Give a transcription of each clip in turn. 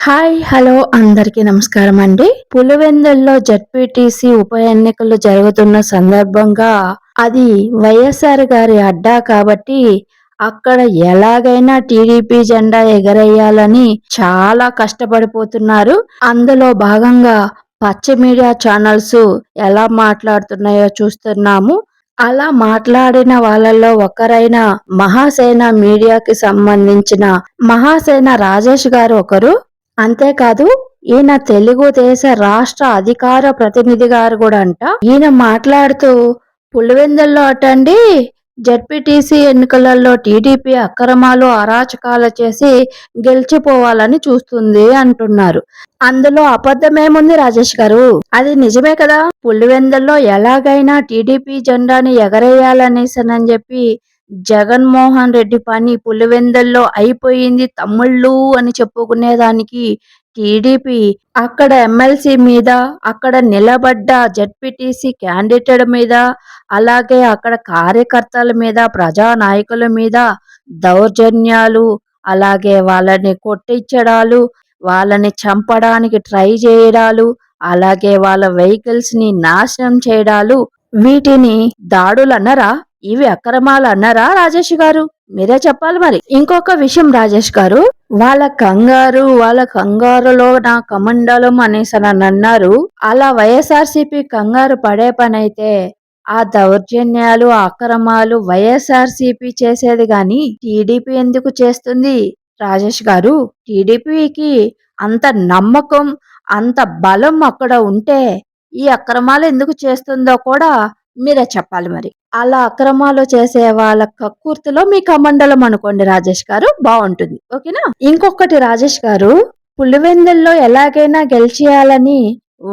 Hi hello అందరికీ నమస్కారం అండి. పులివెందుల్లో జడ్పీటీసీ ఉప ఎన్నికలు జరుగుతున్న సందర్భంగా అది వైఎస్ఆర్ గారి అడ్డా కాబట్టి అక్కడ ఎలాగైనా టీడీపీ జెండా ఎగరేయాలని చాలా కష్టపడిపోతున్నారు. అందులో భాగంగా పచ్చ మీడియా ఛానల్స్ ఎలా మాట్లాడుతున్నాయో చూస్తున్నాము. అలా మాట్లాడిన వాళ్ళలో ఒకరైన మహాసేన మీడియాకి సంబంధించిన మహాసేన రాజేష్ గారు ఒకరు. అంతేకాదు ఈయన తెలుగుదేశ రాష్ట్ర అధికార ప్రతినిధి గారు కూడా అంట. ఈయన మాట్లాడుతూ పులివెందుల్లో అటండి జడ్పీటీసీ ఎన్నికలలో టీడీపీ అక్రమాలు అరాచకాలు చేసి గెలిచిపోవాలని చూస్తుంది అంటున్నారు. అందులో అబద్ధమేముంది రాజేష్ గారు? అది నిజమే కదా. పులివెందుల్లో ఎలాగైనా టీడీపీ జెండాని ఎగరేయాలనేసనని చెప్పి జగన్మోహన్ రెడ్డి పని పులివెందుల్లో అయిపోయింది తమ్ముళ్ళు అని చెప్పుకునేదానికి టీడీపీ అక్కడ ఎమ్మెల్సీ మీద, అక్కడ నిలబడ్డ జడ్పీటీసీ క్యాండిడేట్ మీద, అలాగే అక్కడ కార్యకర్తల మీద, ప్రజానాయకుల మీద దౌర్జన్యాలు, అలాగే వాళ్ళని కొట్టించడాలు, వాళ్ళని చంపడానికి ట్రై చేయడాలు, అలాగే వాళ్ళ వెహికల్స్ ని నాశనం చేయడాలు, వీటిని దాడులు అన్నరా? ఇవి అక్రమాలు అన్నారా రాజేష్ గారు? మీరే చెప్పాలి మరి. ఇంకొక విషయం రాజేష్ గారు, వాళ్ళ కంగారులో నా కమండలం అనేసి అన్నారు. అలా వైఎస్ఆర్సీపీ కంగారు పడే పని అయితే ఆ దౌర్జన్యాలు అక్రమాలు వైఎస్ఆర్సీపీ చేసేది గాని టీడీపీ ఎందుకు చేస్తుంది రాజేష్ గారు? టీడీపీకి అంత నమ్మకం, అంత బలం అక్కడ ఉంటే ఈ అక్రమాలు ఎందుకు చేస్తుందో కూడా మీరే చెప్పాలి మరి. అలా అక్రమాలు చేసే వాళ్ళ కక్కుర్తిలో మీ కమండలం అనుకోండి రాజేష్ గారు, బాగుంటుంది. ఓకేనా? ఇంకొకటి రాజేష్ గారు, పులివెందుల్లో ఎలాగైనా గెలిచేయాలని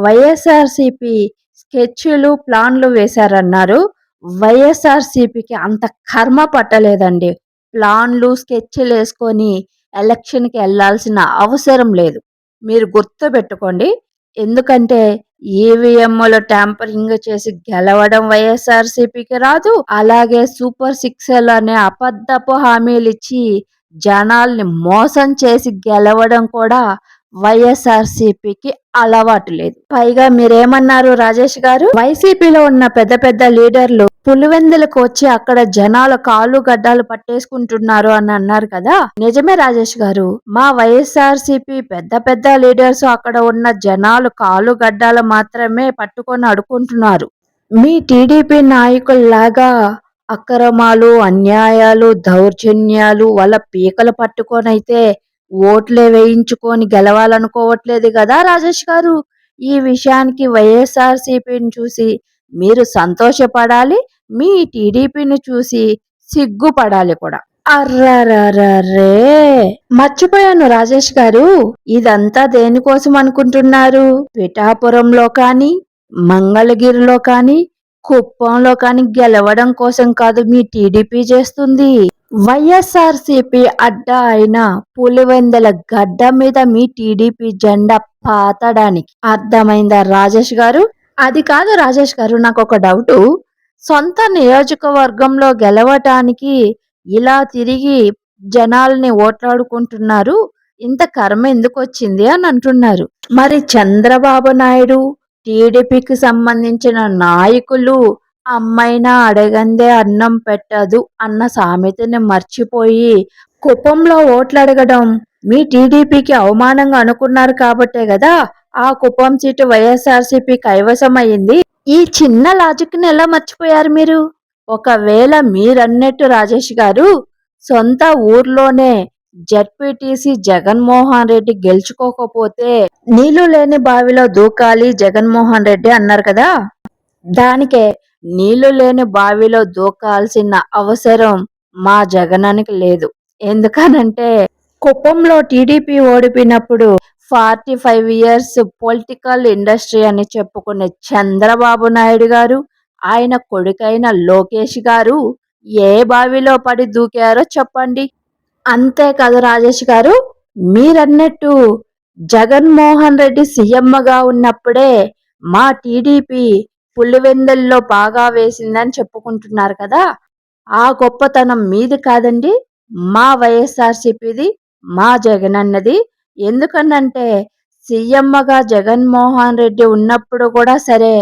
వైఎస్ఆర్సీపీ స్కెచ్లు ప్లాన్లు వేశారన్నారు. వైఎస్ఆర్సీపీకి అంత కర్మ పట్టలేదండి. ప్లాన్లు స్కెచ్లు వేసుకొని ఎలక్షన్కి వెళ్లాల్సిన అవసరం లేదు. మీరు గుర్తు పెట్టుకోండి. ఎందుకంటే ఈవీఎంలో ట్యాంపరింగ్ చేసి గెలవడం వైఎస్ఆర్సీపీకి రాదు. అలాగే సూపర్ సిక్స్ అనే అబద్ధపు హామీలు ఇచ్చి జనాల్ని మోసం చేసి గెలవడం కూడా వైఎస్ఆర్సీపీకి అలవాటు లేదు. పైగా మీరేమన్నారు రాజేష్ గారు? వైసీపీలో ఉన్న పెద్ద పెద్ద లీడర్లు పులివెందులకు వచ్చి అక్కడ జనాల కాళ్ళు గడ్డాలు పట్టేసుకుంటున్నారు అని అన్నారు కదా. నిజమే రాజేష్ గారు. మా వైఎస్ఆర్సీపీ పెద్ద పెద్ద లీడర్స్ అక్కడ ఉన్న జనాలు కాళ్ళు గడ్డాలు మాత్రమే పట్టుకొని అడుకుంటున్నారు. మీ టీడీపీ నాయకుల్లాగా అక్రమాలు, అన్యాయాలు, దౌర్జన్యాలు వాళ్ళ పీకలు పట్టుకొని అయితే ఓట్లే వేయించుకొని గెలవాలనుకోవట్లేదు కదా రాజేష్ గారు. ఈ విషయానికి వైఎస్ఆర్సీపీని చూసి మీరు సంతోషపడాలి, మీ టీడీపీని చూసి సిగ్గుపడాలి కూడా. అర్రరరే, మర్చిపోయాను రాజేష్ గారు. ఇదంతా దేనికోసం అనుకుంటున్నారు? పిఠాపురంలో కానీ, మంగళగిరిలో కానీ, కుప్పంలో కానీ గెలవడం కోసం కాదు మీ టీడీపీ చేస్తుంది. వైఎస్ఆర్సీపీ అడ్డా అయిన పులివెందుల గడ్డ మీద మీ టీడీపీ జెండా పాతడానికి. అర్థమైందా రాజేష్ గారు? అది కాదు రాజేష్ గారు, నాకు ఒక డౌటు. సొంత నియోజకవర్గంలో గెలవటానికి ఇలా తిరిగి జనాల్ని ఓట్లాడుకుంటున్నారు. ఇంత కర్మ ఎందుకు వచ్చింది అని అంటున్నారు. మరి చంద్రబాబు నాయుడు, టీడీపీకి సంబంధించిన నాయకులు అమ్మైనా అడగందే అన్నం పెట్టదు అన్న సామెతని మర్చిపోయి కుప్పంలో ఓట్లు అడగడం మీ టీడీపీకి అవమానంగా అనుకున్నారు కాబట్టే కదా ఆ కుప్పం సీటు వైఎస్ఆర్సీపీ కైవసం అయింది. ఈ చిన్న లాజిక్ ని ఎలా మర్చిపోయారు మీరు? ఒకవేళ మీరన్నట్టు రాజేష్ గారు సొంత ఊర్లోనే జడ్పీటీసీ జగన్మోహన్ రెడ్డి గెలుచుకోకపోతే నీళ్లు లేని బావిలో దూకాలి జగన్మోహన్ రెడ్డి అన్నారు కదా. దానికే నీళ్లు లేని బావిలో దూకాల్సిన అవసరం మా జగనానికి లేదు. ఎందుకనంటే కుప్పంలో టీడీపీ ఓడిపోయినప్పుడు 45 ఇయర్స్ పొలిటికల్ ఇండస్ట్రీ అని చెప్పుకునే చంద్రబాబు నాయుడు గారు, ఆయన కొడుకైన లోకేష్ గారు ఏ బావిలో పడి దూకారో చెప్పండి. అంతేకాదు రాజేష్ గారు, మీరన్నట్టు జగన్మోహన్ రెడ్డి సీఎంగా ఉన్నప్పుడే మా టీడీపీ పులివెందుల్లో బాగా వేసిందని చెప్పుకుంటున్నారు కదా. ఆ గొప్పతనం మీది కాదండి, మా వైఎస్ఆర్సీపీది, మా జగన్ అన్నది. ఎందుకనంటే సీఎంగా జగన్మోహన్ రెడ్డి ఉన్నప్పుడు కూడా సరే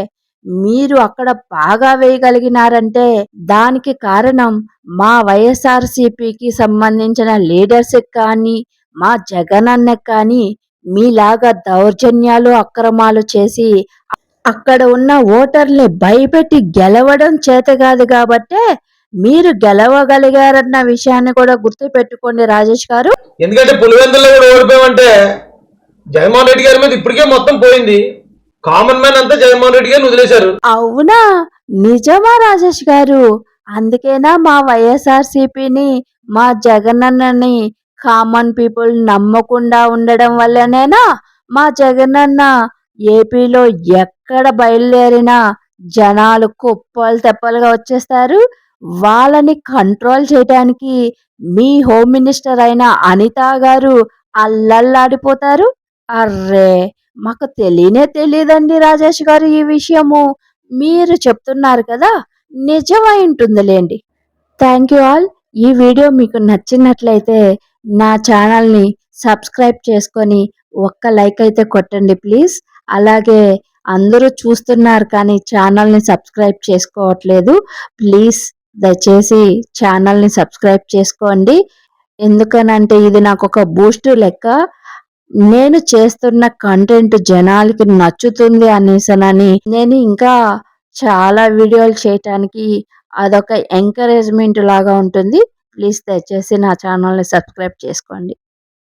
మీరు అక్కడ బాగా వేయగలిగినారంటే దానికి కారణం మా వైఎస్ఆర్సీపీకి సంబంధించిన లీడర్స్ కానీ మా జగనన్నకి కానీ మీలాగా దౌర్జన్యాలు అక్రమాలు చేసి అక్కడ ఉన్న ఓటర్ని భయపెట్టి గెలవడం చేత కాదు కాబట్టే మీరు గెలవగలిగారన్న విషయాన్ని కూడా గుర్తు పెట్టుకోండి రాజేష్ గారు. ఎందుకంటే పులివెందుల్లో కూడా ఓడిపోయామంటే జగన్మోహన్ రెడ్డి గారి మీద ఇప్పటికే మొత్తం పోయింది. కామన్ మ్యాన్ అంతా జగన్మోహన్ రెడ్డి గారిని వదిలేశారు. అవునా, నిజమా రాజేష్ గారు? అందుకేనా మా వైఎస్ఆర్సీపీని మా జగనన్నని కామన్ పీపుల్ నమ్మకుండా ఉండడం వల్లనేనా మా జగనన్న ఏపీలో ఎక్కడ బయలుదేరినా జనాలు కుప్పలు తెప్పలుగా వచ్చేస్తారు. వాళ్ళని కంట్రోల్ చేయడానికి మీ హోమ్ మినిస్టర్ అయిన అనిత గారు అల్లల్లాడిపోతారు. అర్రే, మాకు తెలియదండి రాజేష్ గారు ఈ విషయము. మీరు చెప్తున్నారు కదా, నిజమై ఉంటుందిలేండి. Thank you all. ఈ వీడియో మీకు నచ్చినట్లయితే నా ఛానల్ని సబ్స్క్రైబ్ చేసుకొని ఒక్క లైక్ అయితే కొట్టండి ప్లీజ్. అలాగే అందరూ చూస్తున్నారు కానీ ఛానల్ని సబ్స్క్రైబ్ చేసుకోవట్లేదు. ప్లీజ్ దయచేసి ఛానల్ని సబ్స్క్రైబ్ చేసుకోండి. ఎందుకనంటే ఇది నాకు ఒక బూస్ట్ లెక్క. నేను చేస్తున్న కంటెంట్ జనాలకి నచ్చుతుంది అనేసనని నేను ఇంకా చాలా వీడియోలు చేయటానికి అదొక ఎంకరేజ్మెంట్ లాగా ఉంటుంది. ప్లీజ్ దయచేసి నా ఛానల్ని సబ్స్క్రైబ్ చేసుకోండి.